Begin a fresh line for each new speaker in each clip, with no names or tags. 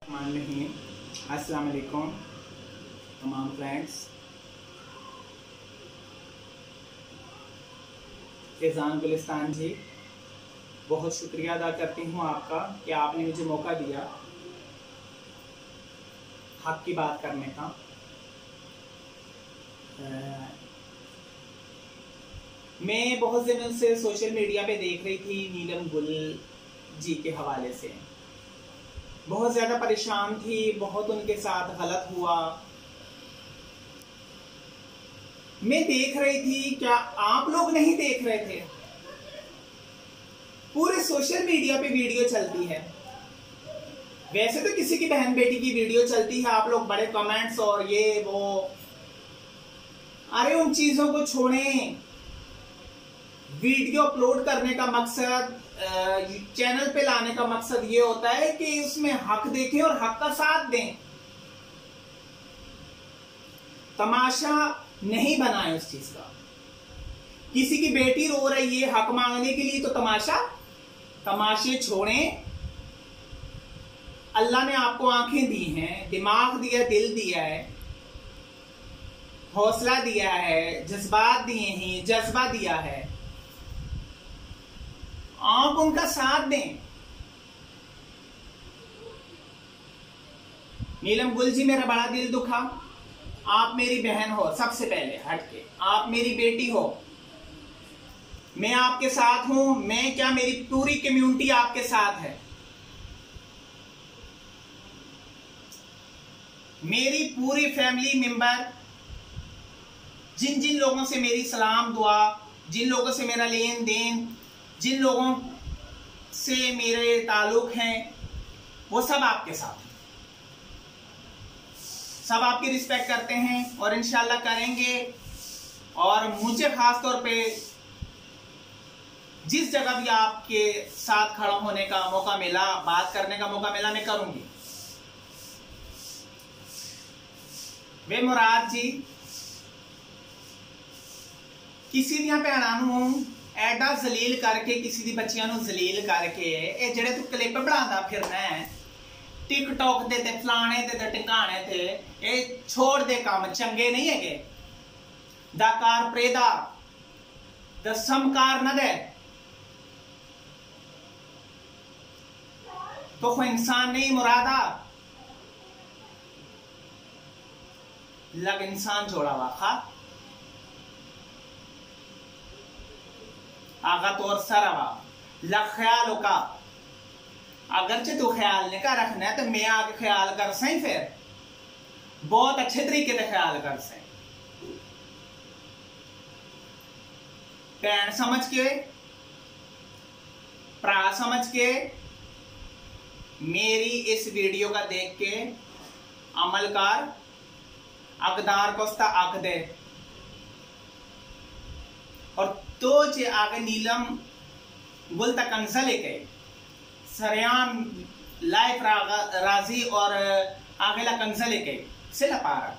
अस्सलाम वालेकुम तमाम फ्रेंड्स। फैज़ान गुलिस्तान जी, बहुत शुक्रिया अदा करती हूँ आपका कि आपने मुझे मौका दिया हक की बात करने का। मैं बहुत दिनों से सोशल मीडिया पे देख रही थी नीलम गुल जी के हवाले से, बहुत ज़्यादा परेशान थी, बहुत उनके साथ गलत हुआ। मैं देख रही थी, क्या आप लोग नहीं देख रहे थे? पूरे सोशल मीडिया पे वीडियो चलती है। वैसे तो किसी की बहन बेटी की वीडियो चलती है, आप लोग बड़े कमेंट्स और ये वो, अरे उन चीजों को छोड़ें। वीडियो अपलोड करने का मकसद, चैनल पे लाने का मकसद ये होता है कि उसमें हक देखें और हक का साथ दें। तमाशा नहीं बनाए उस चीज का। किसी की बेटी रो रही है हक मांगने के लिए तो तमाशे छोड़ें। अल्लाह ने आपको आंखें दी हैं, दिमाग दिया, दिल दिया है, हौसला दिया है, जज्बात दिए हैं, जज्बा दिया है। आप उनका साथ दें। नीलम गुल जी, मेरा बड़ा दिल दुखा। आप मेरी बहन हो, सबसे पहले हटके आप मेरी बेटी हो, मैं आपके साथ हूं। मैं क्या, मेरी पूरी कम्युनिटी आपके साथ है। मेरी पूरी फैमिली मेंबर, जिन जिन लोगों से मेरी सलाम दुआ, जिन लोगों से मेरा लेन देन, जिन लोगों से मेरे ताल्लुक हैं, वो सब आपके साथ हैं। सब आपकी रिस्पेक्ट करते हैं और इंशाल्लाह करेंगे। और मुझे खास तौर पे जिस जगह भी आपके साथ खड़ा होने का मौका मिला, बात करने का मौका मिला, मैं करूंगी। वे मुराद जी, किसी दियां भैणां नूं एडा जलील करके, किसी दी बच्चियां नूं जलील करके, ये जेड़े तू क्लिप बनांदा फिरना है टिकटॉक दे ते फलाने ते टिकाने ते, ये छोड़ दे, काम चंगे नहीं है। दाकार प्रेदा द समकार न दे तो कोई इंसान नहीं मुरादा, लग इंसान जोड़ा वाखा आगा तौर सरवा लग ख्याल का। अगरचे तू ख्याल नहीं कर रखना है तो मैं आगे ख्याल कर सही, फिर बहुत अच्छे तरीके से ख्याल कर सही। भैन समझ के, भरा समझ के, मेरी इस वीडियो का देख के अमल कर। अकदार को अक दे और तो जे आगे नीलम गुल तक कंसा लेके सरयाम लाइफ राजी और आगे ला कंसा लेके से लपारा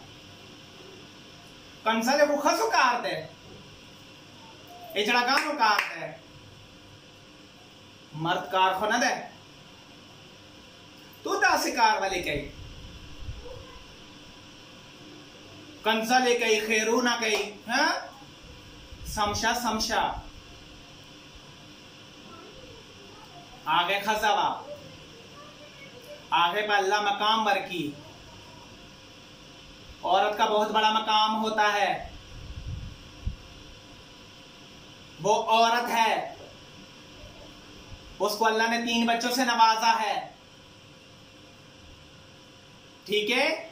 कंसा ले रुखा सो कार दे, इजड़ा गानो कार दे, मर्द कार खो न दे, तू दासे कार वाले कही कंसा ले कही खेरू ना कही, हाँ समशा आगे खजावा, आगे पल्ला मकाम बरकी। औरत का बहुत बड़ा मकाम होता है, वो औरत है, उसको अल्लाह ने 3 बच्चों से नवाजा है, ठीक है।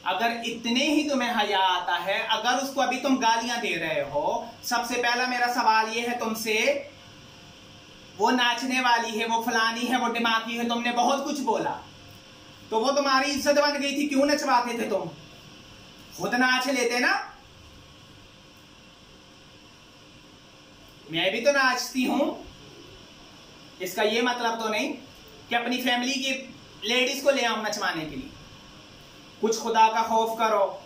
अगर इतने ही तुम्हें हया आता है, अगर उसको अभी तुम गालियां दे रहे हो, सबसे पहला मेरा सवाल यह है तुमसे, वो नाचने वाली है, वो फलानी है, वो दिमागी है, तुमने बहुत कुछ बोला, तो वो तुम्हारी इज्जत बन गई थी, क्यों नचवाते थे? तुम खुद नाच लेते ना। मैं भी तो नाचती हूं, इसका ये मतलब तो नहीं कि अपनी फैमिली की लेडीज को ले आऊं नचवाने के लिए। कुछ खुदा का खौफ करो।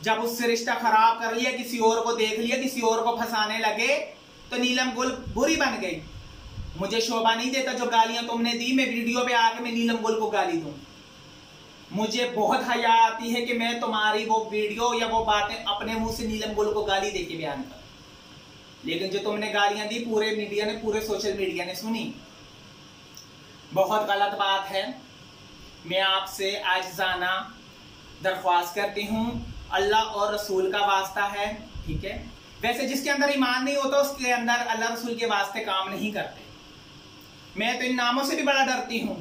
जब उससे रिश्ता खराब कर लिया, किसी और को देख लिया, किसी और को फंसाने लगे, तो नीलम गुल बुरी बन गई। मुझे शोभा नहीं देता जो गालियां तुमने दी मैं वीडियो पे आके मैं नीलम गुल को गाली दूं। मुझे बहुत हया आती है कि मैं तुम्हारी वो वीडियो या वो बातें अपने मुंह से नीलम गुल को गाली दे के बयान कर, लेकिन जो तुमने गालियां दी पूरे मीडिया ने, पूरे सोशल मीडिया ने सुनी। बहुत गलत बात है। मैं आपसे आजिज़ाना दरख्वास्त करती हूँ, अल्लाह और रसूल का वास्ता है, ठीक है। वैसे जिसके अंदर ईमान नहीं होता उसके अंदर अल्लाह रसूल के वास्ते काम नहीं करते। मैं तो इन नामों से भी बड़ा डरती हूँ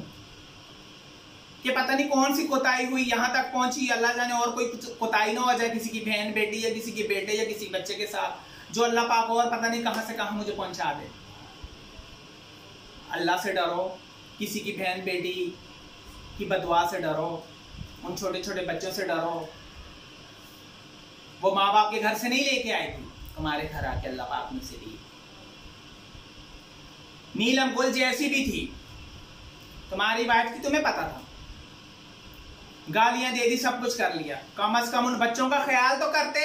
कि पता नहीं कौन सी कोताही हुई, यहां तक पहुंची, अल्लाह जाने और कोई कोताही ना हो जाए किसी की बहन बेटी या किसी के बेटे या किसी बच्चे के साथ, जो अल्लाह पाक और पता नहीं कहां से कहां मुझे पहुंचा दे। अल्लाह से डरो, किसी की बहन बेटी की बदुआ से डरो, उन छोटे छोटे बच्चों से डरो। वो माँ बाप के घर से नहीं लेके आई थी, तुम्हारे घर आके अल्लाह पाक ने से दी। नीलम गुल जैसी भी थी, तुम्हारी वाइफ थी, तुम्हें पता था, गालियां दे दी, सब कुछ कर लिया, कम से कम उन बच्चों का ख्याल तो करते।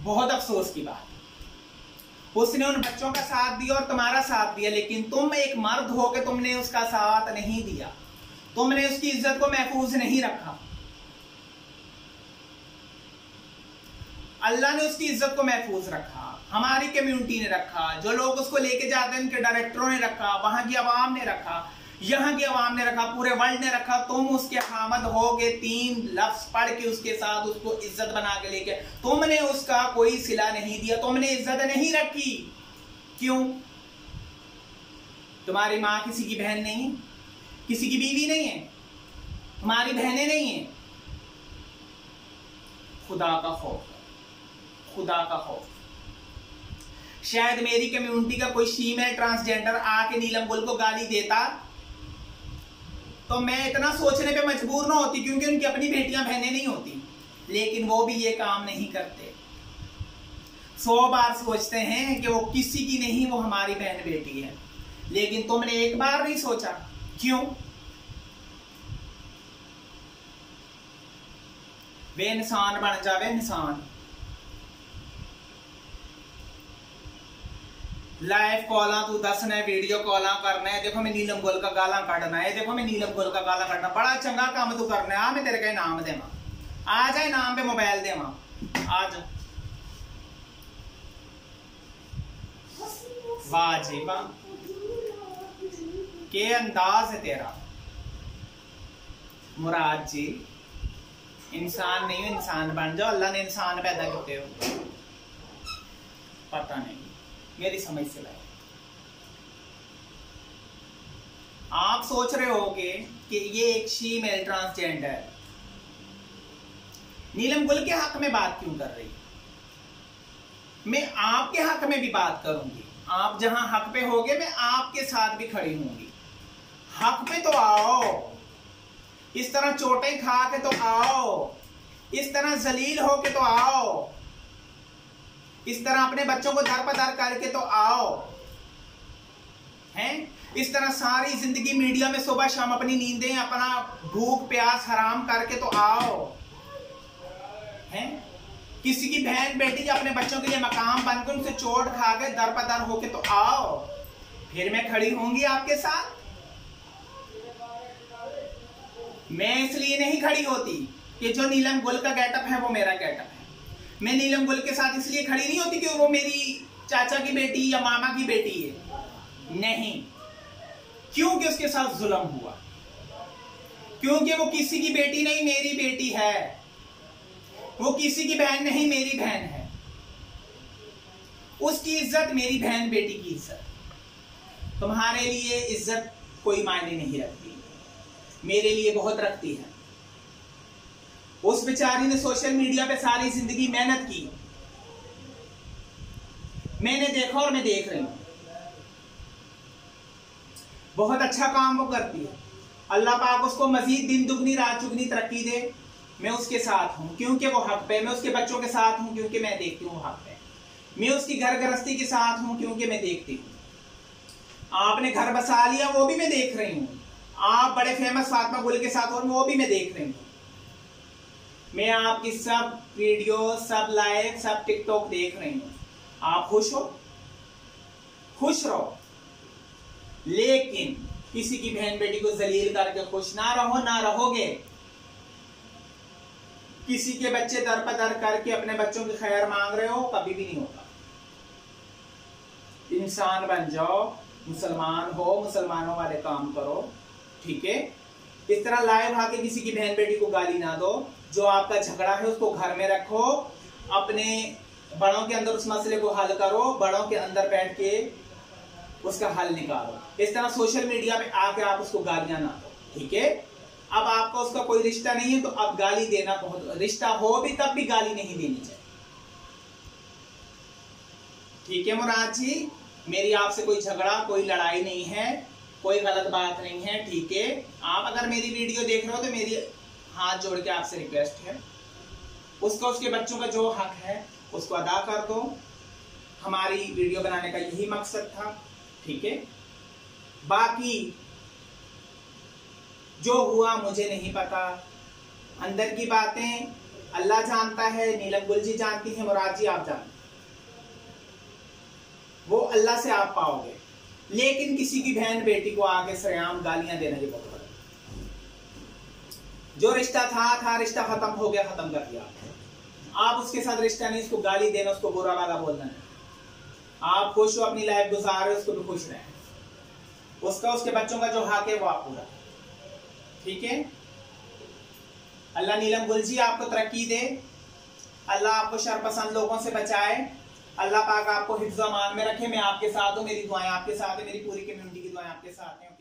बहुत अफसोस की बात, उसने उन बच्चों का साथ दिया और तुम्हारा साथ दिया, लेकिन तुम एक मर्द हो के तुमने उसका साथ नहीं दिया, तुमने उसकी इज्जत को महफूज नहीं रखा। अल्लाह ने उसकी इज्जत को महफूज रखा, हमारी कम्युनिटी ने रखा, जो लोग उसको लेके जाते हैं उनके डायरेक्टरों ने रखा, वहां की आवाम ने रखा, यहाँ की आवाम ने रखा, पूरे वर्ल्ड ने रखा। तुम उसके हामद हो गए, 3 लफ्ज पढ़ के उसके साथ उसको इज्जत बना के लेके, तुमने उसका कोई सिला नहीं दिया, तुमने इज्जत नहीं रखी। क्यों? तुम्हारी माँ किसी की बहन नहीं है, किसी की बीवी नहीं है, तुम्हारी बहनें नहीं है। खुदा का खौफ, खुदा का खौफ। शायद मेरी कम्युनिटी का कोई फीमेल ट्रांसजेंडर आके नीलम गुल को गाली देता तो मैं इतना सोचने पे मजबूर ना होती, क्योंकि उनकी अपनी बेटियां बहनें नहीं होती, लेकिन वो भी ये काम नहीं करते। 100 बार सोचते हैं कि वो किसी की नहीं, वो हमारी बहन बेटी है, लेकिन तुमने एक बार नहीं सोचा। क्यों? वे इंसान बन जावे, इंसान। लाइव कॉला तू दसना है, वीडियो कॉला करना है, देखो मैं नीलम गुल का गाला कटना है, देखो मैं नीलम गुल का गाला कटना, बड़ा चंगा काम तू करना है। आ मैं तेरे का इनाम देवा, आ जाए नाम पे मोबाइल देवा, आ जा। वाह जी वाह, के अंदाज है तेरा मुराद जी। इंसान नहीं हो, इंसान बन जाओ। अल्लाह ने इंसान पैदा किए हो, पता नहीं, मेरी समझ से लाए। आप सोच रहे होगे कि ये एक फीमेल ट्रांसजेंडर नीलम गुल के हक में बात क्यों कर रही है। मैं आपके हक में भी बात करूंगी, आप जहां हक पे होगे मैं आपके साथ भी खड़ी होंगी। हक पे तो आओ, इस तरह चोटें खा के तो आओ, इस तरह जलील हो के तो आओ, इस तरह अपने बच्चों को दर पदर करके तो आओ, हैं? इस तरह सारी जिंदगी मीडिया में सुबह शाम अपनी नींदें, अपना भूख प्यास हराम करके तो आओ, हैं? किसी की बहन बेटी अपने बच्चों के लिए मकाम बनकर उनसे चोट खा के दर पदर होके तो आओ, फिर मैं खड़ी होंगी आपके साथ। मैं इसलिए नहीं खड़ी होती कि जो नीलम गुल का गेटअप है वो मेरा गेटअप है। मैं नीलम गुल के साथ इसलिए खड़ी नहीं होती कि वो मेरी चाचा की बेटी या मामा की बेटी है, नहीं, क्योंकि उसके साथ जुल्म हुआ, क्योंकि वो किसी की बेटी नहीं मेरी बेटी है, वो किसी की बहन नहीं मेरी बहन है, उसकी इज्जत मेरी बहन बेटी की इज्जत। तुम्हारे लिए इज्जत कोई मायने नहीं रखती, मेरे लिए बहुत रखती है। उस बेचारी ने सोशल मीडिया पे सारी जिंदगी मेहनत की, मैंने देखा और मैं देख रही हूं, बहुत अच्छा काम वो करती है। अल्लाह पाक उसको मजीद दिन दुगनी रात चुगनी तरक्की दे। मैं उसके साथ हूं क्योंकि वो हक पे, मैं उसके बच्चों के साथ हूं क्योंकि मैं देखती हूँ हक पे, मैं उसकी घर गृहस्थी के साथ हूं क्योंकि मैं देखती हूँ। आपने घर बसा लिया वो भी मैं देख रही हूँ, आप बड़े फेमस फातिमा गुल के साथ और वो भी मैं देख रही हूँ। मैं आपकी सब वीडियो, सब लाइव, सब टिकटॉक देख रही हूँ। आप खुश हो, खुश रहो, लेकिन किसी की बहन बेटी को जलील करके खुश ना रहो, ना रहोगे। किसी के बच्चे दर पर दर करके अपने बच्चों की खैर मांग रहे हो, कभी भी नहीं होगा। इंसान बन जाओ, मुसलमान हो, मुसलमानों वाले काम करो, ठीक है। इस तरह लाइव आके किसी की बहन बेटी को गाली ना दो। जो आपका झगड़ा है उसको घर में रखो, अपने बड़ों के अंदर उस मसले को हल करो, बड़ों के अंदर बैठ के उसका हल निकालो। इस तरह सोशल मीडिया पे आके आप उसको गालियां ना दो, ठीक है। अब आपका उसका कोई रिश्ता नहीं है तो अब गाली देना बहुत, रिश्ता हो भी तब भी गाली नहीं देनी चाहिए, ठीक है। मुराद जी, मेरी आपसे कोई झगड़ा, कोई लड़ाई नहीं है, कोई गलत बात नहीं है, ठीक है। आप अगर मेरी वीडियो देख रहे हो तो मेरी हाथ जोड़ के आपसे रिक्वेस्ट है, उसका उसके बच्चों का जो हक है उसको अदा कर दो। हमारी वीडियो बनाने का यही मकसद था, ठीक है। बाकी जो हुआ मुझे नहीं पता, अंदर की बातें अल्लाह जानता है, नीलम गुल जी जानती है, मुराद जी आप जानते, वो अल्लाह से आप पाओगे। लेकिन किसी की बहन बेटी को आगे सरेआम गालियां देना ये बहुत गलत। जो रिश्ता था रिश्ता खत्म हो गया, खत्म कर दिया। आप उसके साथ रिश्ता नहीं, उसको गाली देना, उसको बुरा वाला बोलना है। आप खुश हो, अपनी लाइफ गुजार रहे हो, उसको भी खुश रहे, उसका उसके बच्चों का जो हक है वो आप पूरा, ठीक है। अल्लाह नीलम गुल जी आपको तरक्की दे, अल्लाह आपको शरपसंद लोगों से बचाए, अल्लाह पाक आपको हिफ्ज़ अमान में रखे। मैं आपके साथ हूँ, मेरी दुआएं आपके साथ है, मेरी पूरी कम्युनिटी की दुआएं आपके साथ हैं।